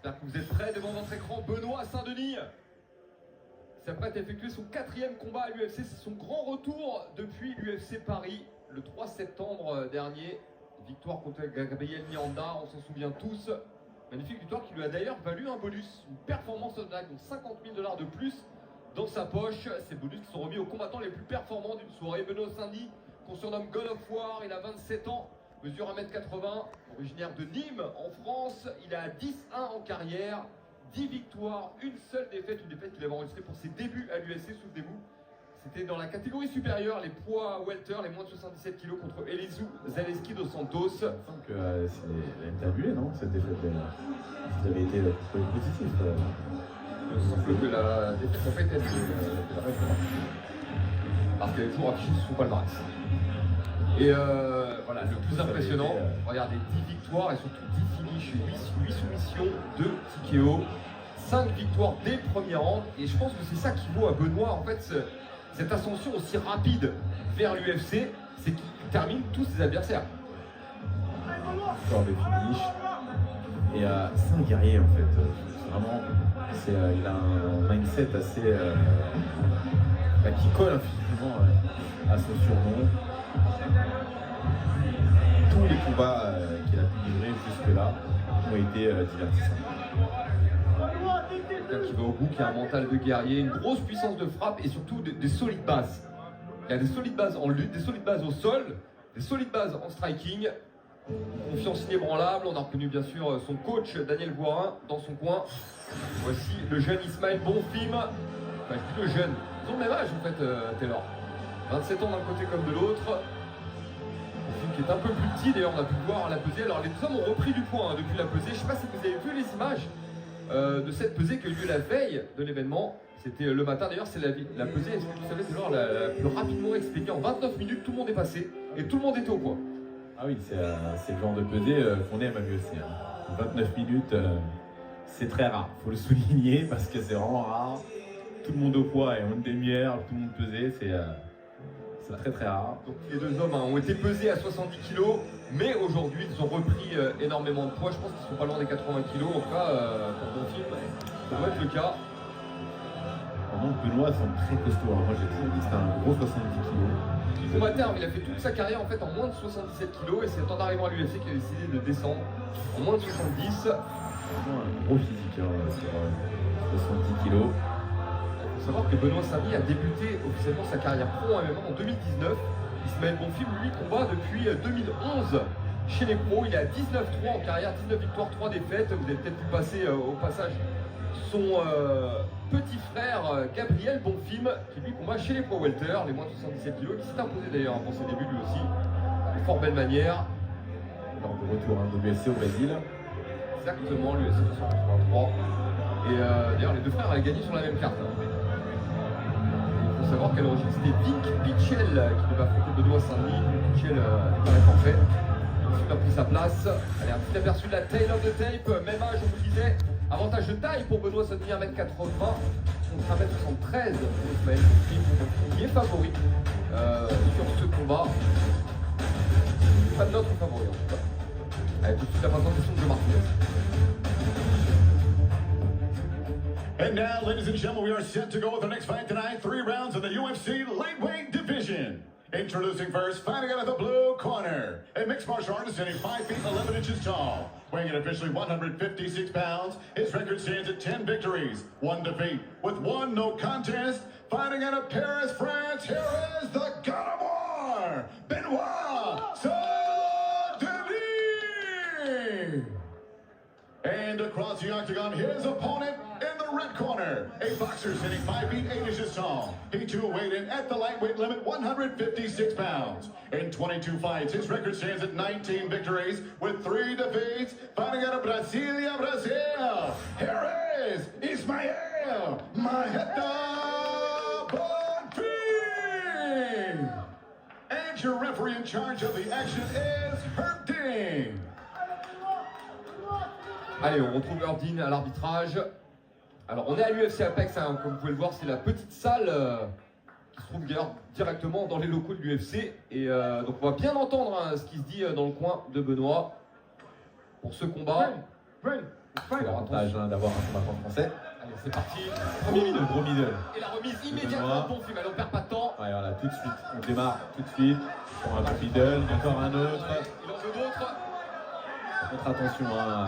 J'espère que vous êtes prêts devant votre écran. Benoît Saint-Denis s'apprête à effectuer son 4e combat à l'UFC. C'est son grand retour depuis l'UFC Paris le 3 septembre dernier. Victoire contre Gabriel Miranda, on s'en souvient tous. Magnifique victoire qui lui a d'ailleurs valu un bonus, une performance on donc 50 000 $ de plus dans sa poche. Ces bonus qui sont remis aux combattants les plus performants d'une soirée. Benoît Saint-Denis, qu'on surnomme God of War, il a 27 ans, mesure 1m80, originaire de Nîmes en France. Il a 10-1 en carrière, 10 victoires, une seule défaite, une défaite qu'il avait enregistrée pour ses débuts à l'UFC, souvenez-vous. C'était dans la catégorie supérieure, les poids welter, les moins de 77 kg contre Elizeu Zaleski dos Santos. Il me semble que c'est annulé, non, cette défaite. Ça avait été positif. Il me semble que la défaite n'a pas été annulée. Parce qu'elle est toujours affichée sur son palmarès. Et voilà, le plus impressionnant, regardez, 10 victoires et surtout 10 finishes, 8 soumissions, 2 TKO, 5 victoires dès le premier round. Et je pense que c'est ça qui vaut à Benoît, en fait, cette ascension aussi rapide vers l'UFC, c'est qu'il termine tous ses adversaires. Encore des finishes. Et c'est un guerrier, en fait. Vraiment, il a un mindset assez... qui colle infiniment à son surnom. Tous les combats qu'il a pu livrer jusque-là ont été divertissants. Quelqu'un qui va au bout, qui a un mental de guerrier, une grosse puissance de frappe et surtout des solides bases. Il y a des solides bases en lutte, des solides bases au sol, des solides bases en striking. Confiance inébranlable. On a reconnu bien sûr son coach Daniel Voirin dans son coin. Voici le jeune Ismaël Bonfim. Enfin, je dis le jeune, ils ont le même âge en fait, Taylor. 27 ans d'un côté comme de l'autre. Bonfim qui est un peu plus petit, d'ailleurs on a pu le voir à la pesée. Alors les deux hommes ont repris du poids depuis la pesée. Je ne sais pas si vous avez vu les images de cette pesée qui a eu lieu la veille de l'événement. C'était le matin, d'ailleurs c'est la pesée, est-ce que vous savez, c'est genre la plus rapidement expédiée. En 29 minutes, tout le monde est passé et tout le monde était au poids. Ah oui, c'est le genre de pesée qu'on aime à l'UFC. 29 minutes, c'est très rare, il faut le souligner parce que c'est vraiment rare. Tout le monde au poids et en une demi-heure, tout le monde pesé, c'est très très rare. Donc les deux hommes ont été pesés à 70 kg, mais aujourd'hui ils ont repris énormément de poids. Je pense qu'ils sont pas loin des 80 kg, en tout cas pour Bonfim, ça doit être le cas. Vraiment, Benoît semble très costaud. Moi j'ai toujours dit que c'était un gros 70 kg. Il combattait, il a fait toute sa carrière en fait en moins de 77 kg et c'est en arrivant à l'UFC qu'il a décidé de descendre en moins de 70. Vraiment un gros physique sur 70 kg. Il faut savoir que Benoît Saint-Denis a débuté officiellement sa carrière pro en MMA en 2019. Ismaël Bonfim, lui, combat depuis 2011 chez les pros. Il est à 19-3 en carrière, 19 victoires, 3 défaites. Vous avez peut-être pu passer au passage son petit frère Gabriel Bonfim, qui lui combat chez les pro welter, les moins de 77 kg, qui s'est imposé d'ailleurs pour ses débuts lui aussi, de fort belle manière. Alors de retour de l'UFC au Brésil. Exactement, l'UFC 283. Et d'ailleurs les deux frères avaient gagné sur la même carte. Il faut savoir qu'à l'origine c'était Vic Pichel qui devait affronter Benoît Saint-Denis. Pichel paraît forfait. Il a pris sa place. Allez, un petit aperçu de la tail of the tape, même âge, on vous le disait. Avantage de taille pour Benoît Saint-Denis, 1m80 contre 1m73 pour Ismaël Bonfim, qui est favori sur ce combat. Pas de notre favori en tout cas. Allez, tout de suite la présentation de Joe Martinez. And now, ladies and gentlemen, we are set to go with our next fight tonight. 3 rounds of the UFC lightweight division. Introducing first, fighting out of the blue corner, a mixed martial artist standing 5 feet 11 inches tall, weighing in officially 156 pounds. His record stands at 10 victories, 1 defeat, with 1 no contest. Fighting out of Paris, France, here is the God of War, Benoît Saint-Denis! And across the octagon, his opponent in the red corner, a boxer standing 5 feet 8 inches tall. He too weighed in at the lightweight limit, 156 pounds. In 22 fights, his record stands at 19 victories with 3 defeats. Fighting out of Brasilia, Brazil, here is Ismael Marreta Bonfim! And your referee in charge of the action is Herb Dean. Allez, on retrouve Erdine à l'arbitrage. Alors, on est à l'UFC Apex, hein, comme vous pouvez le voir, c'est la petite salle qui se trouve d'ailleurs directement dans les locaux de l'UFC. Et donc, on va bien entendre ce qui se dit dans le coin de Benoît pour ce combat. C'est l'avantage d'avoir un combattant français. Allez, c'est parti. Premier middle, gros middle. Et la remise immédiatement de Bonfim. Allez, on perd pas de temps. Ouais, voilà, tout de suite. On démarre tout de suite. Pour un gros middle, encore un autre. Il en veut d'autres. Contre attention, hein.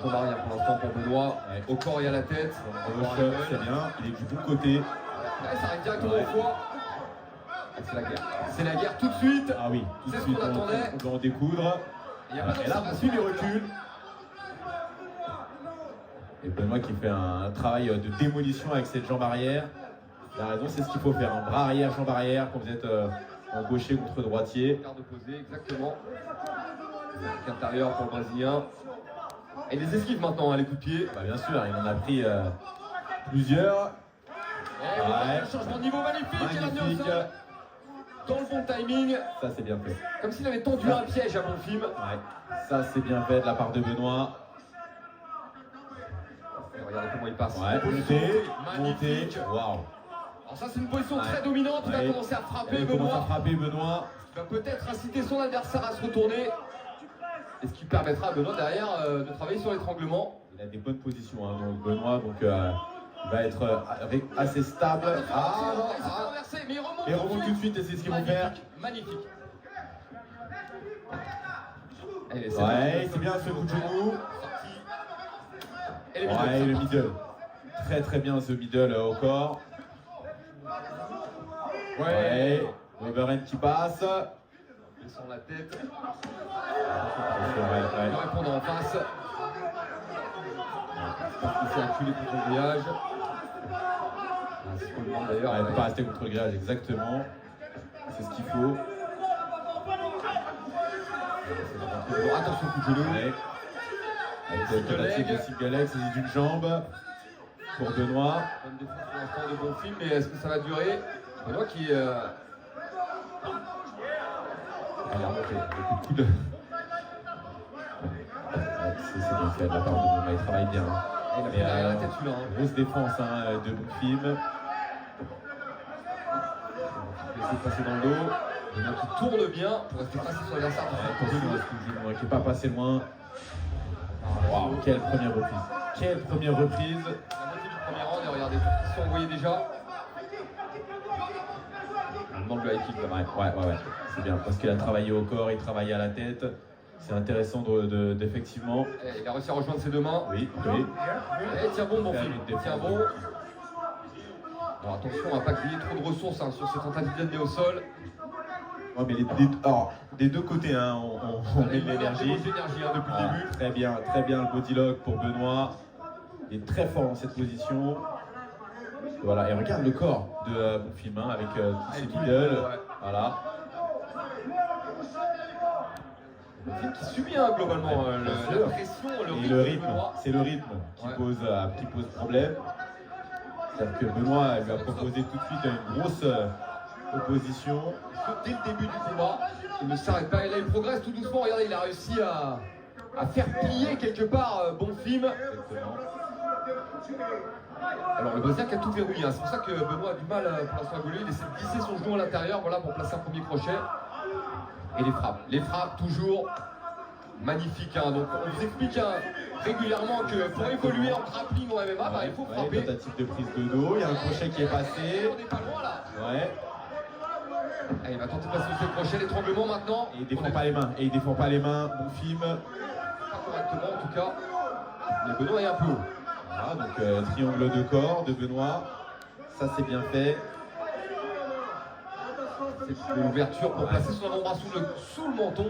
On va rien pour l'instant pour Benoît. Ouais. Au corps et à la tête. Gauche, c'est bien. Il est du bon côté. Ouais, ça arrive directement Ouais. au foie. C'est la guerre. C'est la guerre tout de suite. Ah oui, tout de C'est ce suite, qu'on attendait. on doit en découdre. Il y a pas Et là, d'observation. il recule. Et Benoît qui fait un travail de démolition avec cette jambe arrière. Il a raison, c'est ce qu'il faut faire. Un bras arrière, jambe arrière, quand vous êtes en gaucher contre droitier. Garde opposée, exactement. Avec intérieur pour le Brésilien. Et les esquives maintenant, hein, les coups de pied. Bah, bien sûr, il en a pris plusieurs. Et voilà, changement de niveau magnifique. Il a mis au Magnifique. sol. Dans le bon timing. Ça, c'est bien fait. Comme s'il avait tendu un piège à Bonfim. Ouais. Ça, c'est bien fait de la part de Benoît. Et regardez comment il passe. Ouais, montée, montée. Magnifique. Waouh. Alors ça, c'est une position Ouais. très dominante. Il va Ouais. commencer à frapper Il commence à Benoît. frapper Benoît. Il va peut-être inciter son adversaire à se retourner. Et ce qui permettra à Benoît derrière de travailler sur l'étranglement. Il a des bonnes positions, hein, donc Benoît, donc il va être assez stable. Il s'est fait renverser, mais il remonte, Et remonte tout de suite et c'est ce qu'ils vont faire. Magnifique. Allez, Ouais, c'est bien ce coup de genou. Et les Ouais, middle, le ça part. middle. Très très bien ce middle au corps. Ouais, overhand qui passe. Il sent la tête. Ouais, Il va répondre en face. Il s'est acculé contre le grillage. C'est ce qu'on demande d'ailleurs. Ouais, il ne peut pas rester contre le grillage, exactement. C'est ce qu'il faut. Attention, coup de genou. Ouais. Avec tentative de single leg, saisie d'une jambe pour Benoît. Bonne défense pour l'instant de Bonfim, mais est-ce que ça va durer? Benoît qui Il a remonté, le coup de coude. Ouais, c'est bien fait de la part de Benoît, il travaille bien. Hein. il a pris Et, derrière la tête celui-là. Hein. Grosse défense hein, de Bonfim. Laisser passer dans le dos. Benoît qui tourne bien pour rester passé sur l'adversaire. Attention à ce coup de genou, qui n'est pas passé loin. Waouh, quelle première reprise. Quelle première reprise. La moitié du premier round et regardez tout ce qu'ils sont envoyés déjà. On demande le high kick là. Ouais. C'est bien parce qu'il a travaillé au corps, il travaillait à la tête. C'est intéressant d'effectivement. Il a réussi à rejoindre ses deux mains. Oui. Et tiens bon, Bonfim. Faire une Tiens bon. Alors attention à ne pas griller trop de ressources hein, sur ces tentatives d'amener au sol. Ouais, mais des deux côtés, hein, on met de l'énergie. L'énergie hein, depuis le début. Très bien le body lock pour Benoît. Il est très fort dans cette position. Voilà, et regarde le corps de Bonfim hein, avec tous ses middle. Ouais. Voilà. Bonfim qui subit hein, globalement Bien la sûr. pression, Et le le rythme. rythme, de Benoît. c'est le rythme qui Ouais. pose problème. C'est-à-dire que Benoît lui a proposé tout de suite une grosse opposition. Dès le début du combat, il ne s'arrête pas. Et là, il progresse tout doucement. Regardez, il a réussi à faire plier quelque part Bonfim. Exactement. Alors, le Brésilien qui a tout verrouillé. Hein. C'est pour ça que Benoît a du mal pour l'instant à évoluer. Il essaie de glisser son genou à l'intérieur voilà, pour placer un premier crochet. Et les frappes. Les frappes, toujours magnifiques. Hein. Donc, on vous explique hein, régulièrement que pour évoluer en grappling ou en MMA, il faut frapper. Tentative de prise de dos, il y a un crochet qui est passé. On n'est pas loin là. Ouais. Allez, il va tenter de passer ce crochet, l'étranglement maintenant. Et il défend pas les mains. Bonfim. Pas correctement en tout cas. Mais Benoît est un peu haut. Voilà, donc triangle de corps de Benoît. Ça c'est bien fait. C'est une ouverture pour placer son avant-bras sous le menton.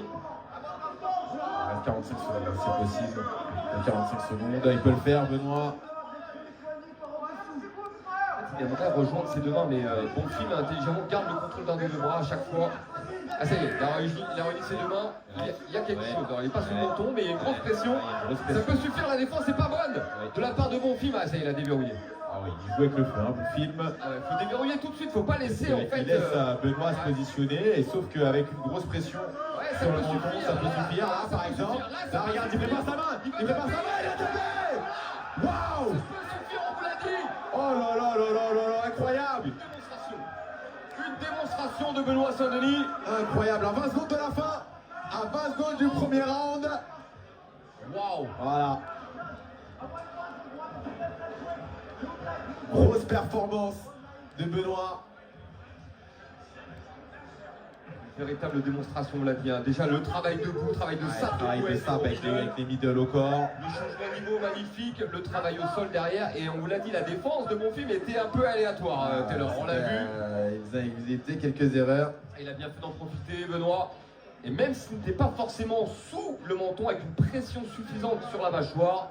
Il reste 45 secondes, c'est possible. 45 secondes, il peut le faire Benoît. Il aimerait rejoindre ses deux mains, mais Bonfim intelligemment garde le contrôle d'un des deux bras à chaque fois. Ah ça y est, il a réuni ses deux mains. Il y a quelque chose. Alors, il est pas sous le menton, mais il y a une grosse pression. Ça peut suffire, la défense n'est pas bonne de la part de Bonfim. Ah ça y est, il a déverrouillé. Ah oui, il joue avec le feu, hein, Bonfim. Il faut déverrouiller tout de suite, faut pas laisser en fait. Il laisse Benoît se positionner, et sauf qu'avec une grosse pression Ouais, ça sur peut le menton, suffire. ça peut suffire. Là, Ça par peut exemple, suffire. Là, ça là, peut regarde, il suffire. prépare sa main, il a tapé. Waouh! Ça peut suffire, on vous l'a dit. Oh là, incroyable! Une démonstration de Benoît Saint-Denis. Incroyable, à 20 secondes de la fin, à 20 secondes du premier round. Waouh. Voilà. Grosse performance de Benoît. Véritable démonstration, on l'a dit. Hein. Déjà le travail debout, le travail de sape. Travail de sape avec les middle au corps. Le changement de niveau magnifique, le travail au sol derrière. Et on vous l'a dit, la défense de Bonfim était un peu aléatoire, Taylor. On l'a vu. Il faisait quelques erreurs. Il a bien fait d'en profiter, Benoît. Et même s'il n'était pas forcément sous le menton, avec une pression suffisante sur la mâchoire,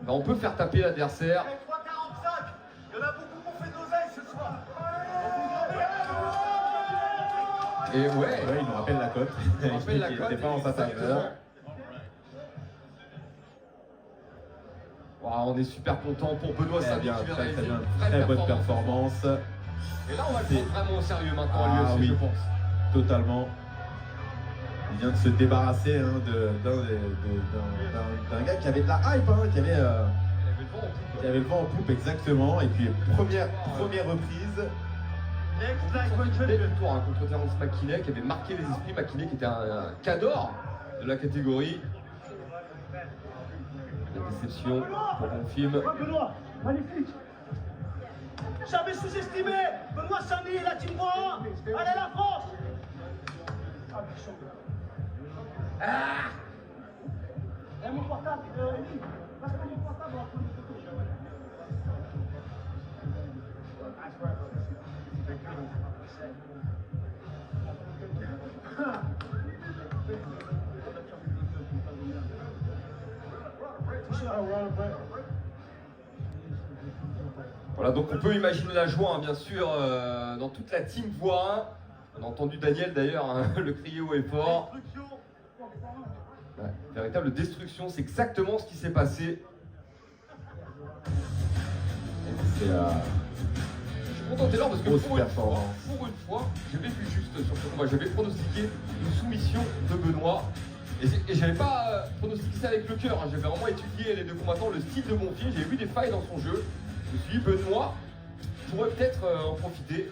ben on peut faire taper l'adversaire. 3,45. Il y en a beaucoup qui ont fait d'oseille ce soir. Et ouais, Il nous rappelle la cote. il nous rappelle la Il cote. n'était pas en sa faveur. Wow, on est super content pour Benoît Très Saint-Denis bien, qui vient très réaliser bien. une vraie Très bonne performance. Et là, on va le prendre vraiment au sérieux maintenant à Ah l'UFC, oui. je pense. Totalement. Il vient de se débarrasser hein, d'un gars qui avait de la hype, hein, qui avait le vent en poupe exactement. Et puis première reprise. Belle victoire hein, contre Terence McKinney qui avait marqué les esprits. McKinney qui était un cador de la catégorie. La déception pour Bonfim. Benoît, magnifique. Jamais sous-estimé. Benoît Saint-Denis, la team voix 1. Allez la France. Ah mon portable, Élie. Passe-moi mon portable, on va prendre une photo. Voilà, donc on peut imaginer la joie, hein, bien sûr, dans toute la team voix 1. On a entendu Daniel d'ailleurs hein, le crier haut et fort. Ouais, véritable destruction, c'est exactement ce qui s'est passé. C'est Je suis content Taylor parce que Grosse pour une performance. fois, j'avais vu juste sur ce combat, j'avais pronostiqué une soumission de Benoît. Et j'avais pas pronostiqué ça avec le cœur, hein. J'avais vraiment étudié les deux combattants, le style de Bonfim, j'avais vu des failles dans son jeu. Je me suis dit, Benoît pourrait peut-être en profiter.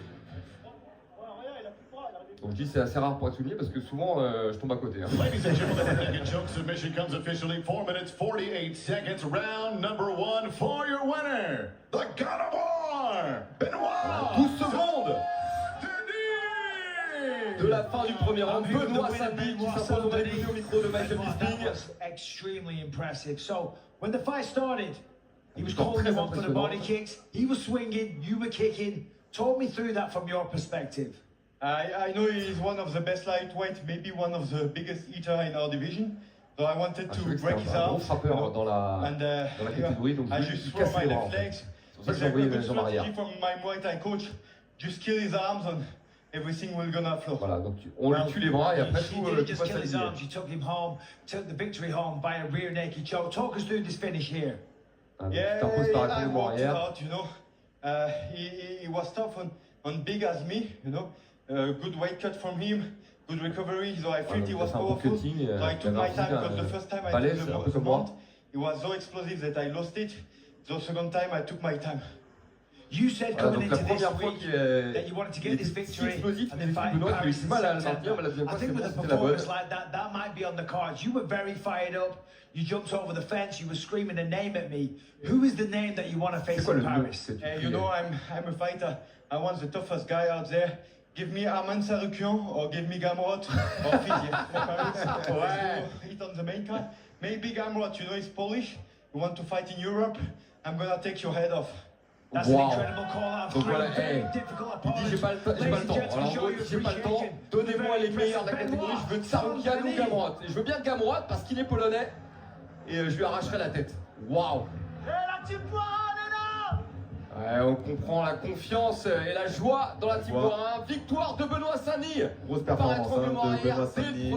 Donc je dis c'est assez rare pour être souligné parce que souvent je tombe à côté. Hein. Ladies and gentlemen, the second choke submission comes officially 4 minutes 48 seconds. Round number 1 for your winner, the God of War, Benoît 12 secondes Saint-Denis. de la fin du premier round. Benoît Saint-Denis qui s'impose, on a écouté au micro de Michael Bisping. That was extremely impressive. So, when the fight started, he was Très calling him up for the impressionnant. body kicks. He was swinging, you were kicking. Talk me through that from your perspective. I know he's one of the best lightweight, maybe one of the biggest eater in our division. So I wanted Ah, je to trouvais que break c'était his un bon arms. frappeur dans la catégorie, donc I je just lui throw casse my les bras. En left fait. legs. C'est pour ça que It's j'ai like envoyé a les good jambes arrière. strategy from my Muay Thai coach. Just kill his arms and everything will go on the floor. Voilà, donc on lui tue les bras et après He tout, didn't tout just va kill his s'aligner. arms, you took him home, took the victory home by a rear naked choke. Talk us through this finish here. Ah, donc Yeah, tu t'imposes par I accompagnement worked arrière. hard, you know. He was tough on big as me, you know. Good weight cut from him, good recovery. So I felt he was c'est un bon powerful. cutting, So I il took avait un my time physique, because the first time I balèze, took un peu the comme moi. mount, it was so explosive that I lost it. The second time I took my time. You said Voilà, coming donc la into this première fois week qu'il that you wanted to il get this était si victory explosif, and mais then fight in Benoît qui a eu Paris du in mal à le September. maintenir, mais la deuxième I fois think with a c'était la bonne. performance like that, that might be on the cards. You were very fired up. You jumped over the fence. You were screaming a name at me. Who is the name that you want to face C'est quoi in le nom Paris? que tu You criais? know, I'm a fighter. I want the toughest guy out there. Give me Arman Sarukian or give me Gamrot or Fizzy. Ouais. Hit on the main card. Maybe Gamrot, you know, he's Polish. You want to fight in Europe? I'm gonna take your head off. That's Wow. an incredible call out. Donc Three voilà, very hey, difficult il opponents. dit j'ai pas le temps. Ladies and Alors gentlemen, en show gros, your j'ai pas le temps. appreciation. Donnez-moi les Very meilleurs de la impressive. catégorie. Je veux Benoît Tsaroukian ou Saint-Denis. Gamrot. Et je veux bien Gamrot parce qu'il est polonais. Et je lui arracherai la tête. Waouh. Et la team voix 1 est là. Ouais, on comprend la confiance et la joie dans la team Victoire. Borin. Victoire de Benoît Saint-Denis. Grosse Par performance étranglement de arrière Benoît dès le Saint-Denis.